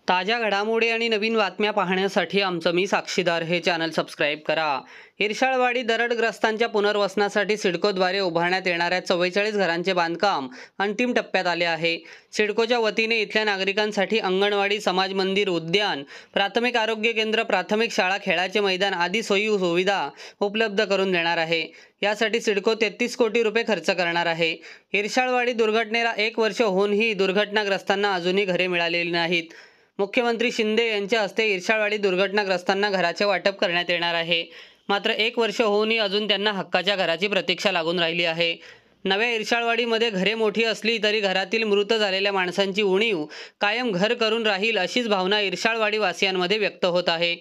ताज्या घडामोडी आणि नवीन बातम्या पाहण्यासाठी आमचं मी साक्षीदार हे चॅनल सबस्क्राईब करा। इर्शाळवाडी दरडग्रस्तांच्या पुनर्वसनासाठी सिडकोद्वारे उभारण्यात येणाऱ्या 44 घरांचे बांधकाम अंतिम टप्प्यात आले आहे। सिडकोच्या वतीने इथल्या नागरिकांसाठी अंगणवाडी, समाज मंदिर, उद्यान, प्राथमिक आरोग्य केंद्र, प्राथमिक शाळा, खेळाचे मैदान आदी सोयी सुविधा उपलब्ध करून देणार आहे। यासाठी सिडको 33 कोटी रुपये खर्च करणार आहे। इर्शाळवाडी दुर्घटनेला 1 वर्ष होऊनही दुर्घटनाग्रस्तांना अजूनही घरे मिळालेली नाहीत। मुख्यमंत्री शिंदे यांच्या हस्ते इर्शाळवाडी दुर्घटनाग्रस्तांना घराचे वाटप करण्यात येणार आहे। मात्र 1 वर्ष होऊनही अजून त्यांना हक्काच्या घराची प्रतीक्षा लागून राहिली आहे। नव्या इर्शाळवाडीमध्ये घरे मोठी असली तरी घरातील मृत झालेल्या माणसांची उणीव कायम घर करून राहील अशीच भावना इर्शाळवाडी वासियांमध्ये व्यक्त होत आहे।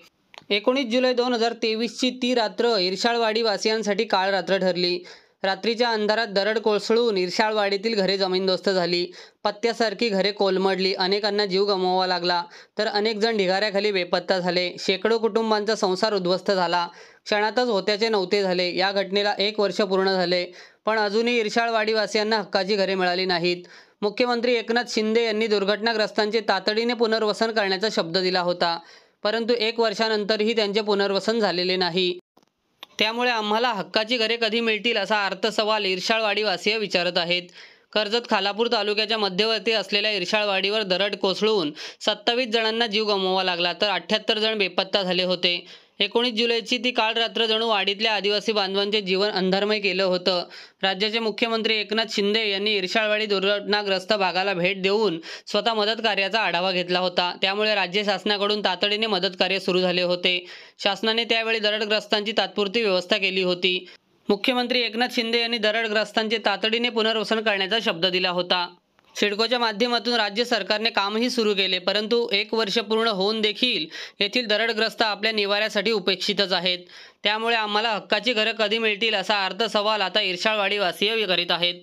19 जुलै 2023ची ती रात्र इर्शाळवाडी वासियांसाठी काळ रात्र ठरली। रात्रीच्या अंधारात दरड कोसळून इर्शाळवाडीतील घरे जमीनदोस्त झाली। पत्त्यासारखी घरे कोलमडली, अनेकांना जीव गमवावा लागला, तर अनेक जण ढिगाऱ्याखाली बेपत्ता झाले। शेकडो कुटुंबांचा संसार उद्ध्वस्त झाला, क्षणातच होत्याचे नव्हते झाले। या घटनेला 1 वर्ष पूर्ण झाले, पण अजूनही इर्शाळवाडीवासियांना हक्काची घरे मिळाली नाहीत। मुख्यमंत्री एकनाथ शिंदे यांनी दुर्घटनाग्रस्तांचे तातडीने पुनर्वसन करण्याचा शब्द दिला होता, परंतु 1 वर्षानंतरही त्यांचे पुनर्वसन झालेले नाही। त्यामुळे आम्हाला हक्काची घरे कधी मिळतील असा अर्थसवाल इर्शाळवाडीवासीय विचारत आहेत। कर्जत खालापूर तालुक्याच्या मध्यवर्ती असलेल्या इर्शाळवाडीवर दरड कोसळून 27 जणांना जीव गमवावा लागला, तर 78 जण बेपत्ता झाले होते। 19 जुलैची ती काळ रात्र जणू वाडीतल्या आदिवासी बांधवांचे जीवन अंधारमय केलं होतं। राज्याचे मुख्यमंत्री एकनाथ शिंदे यांनी इर्शाळवाडी दुर्घटनाग्रस्त भागाला भेट देऊन स्वतः मदत कार्याचा आढावा घेतला होता। त्यामुळे राज्य शासनाकडून तातडीने मदत कार्य सुरू झाले होते। शासनाने त्यावेळी दरडग्रस्तांची तात्पुरती व्यवस्था केली होती। मुख्यमंत्री एकनाथ शिंदे यांनी दरडग्रस्तांचे तातडीने पुनर्वसन करण्याचा शब्द दिला होता। सिडकोच्या माध्यमातून राज्य सरकारने कामही सुरू केले, परंतु 1 वर्ष पूर्ण होऊन देखील येथील दरडग्रस्त आपल्या निवाऱ्यासाठी उपेक्षितच आहेत। त्यामुळे आम्हाला हक्काची घरं कधी मिळतील असा अर्थसवाल आता इर्शाळवाडीवासीय करीत आहेत।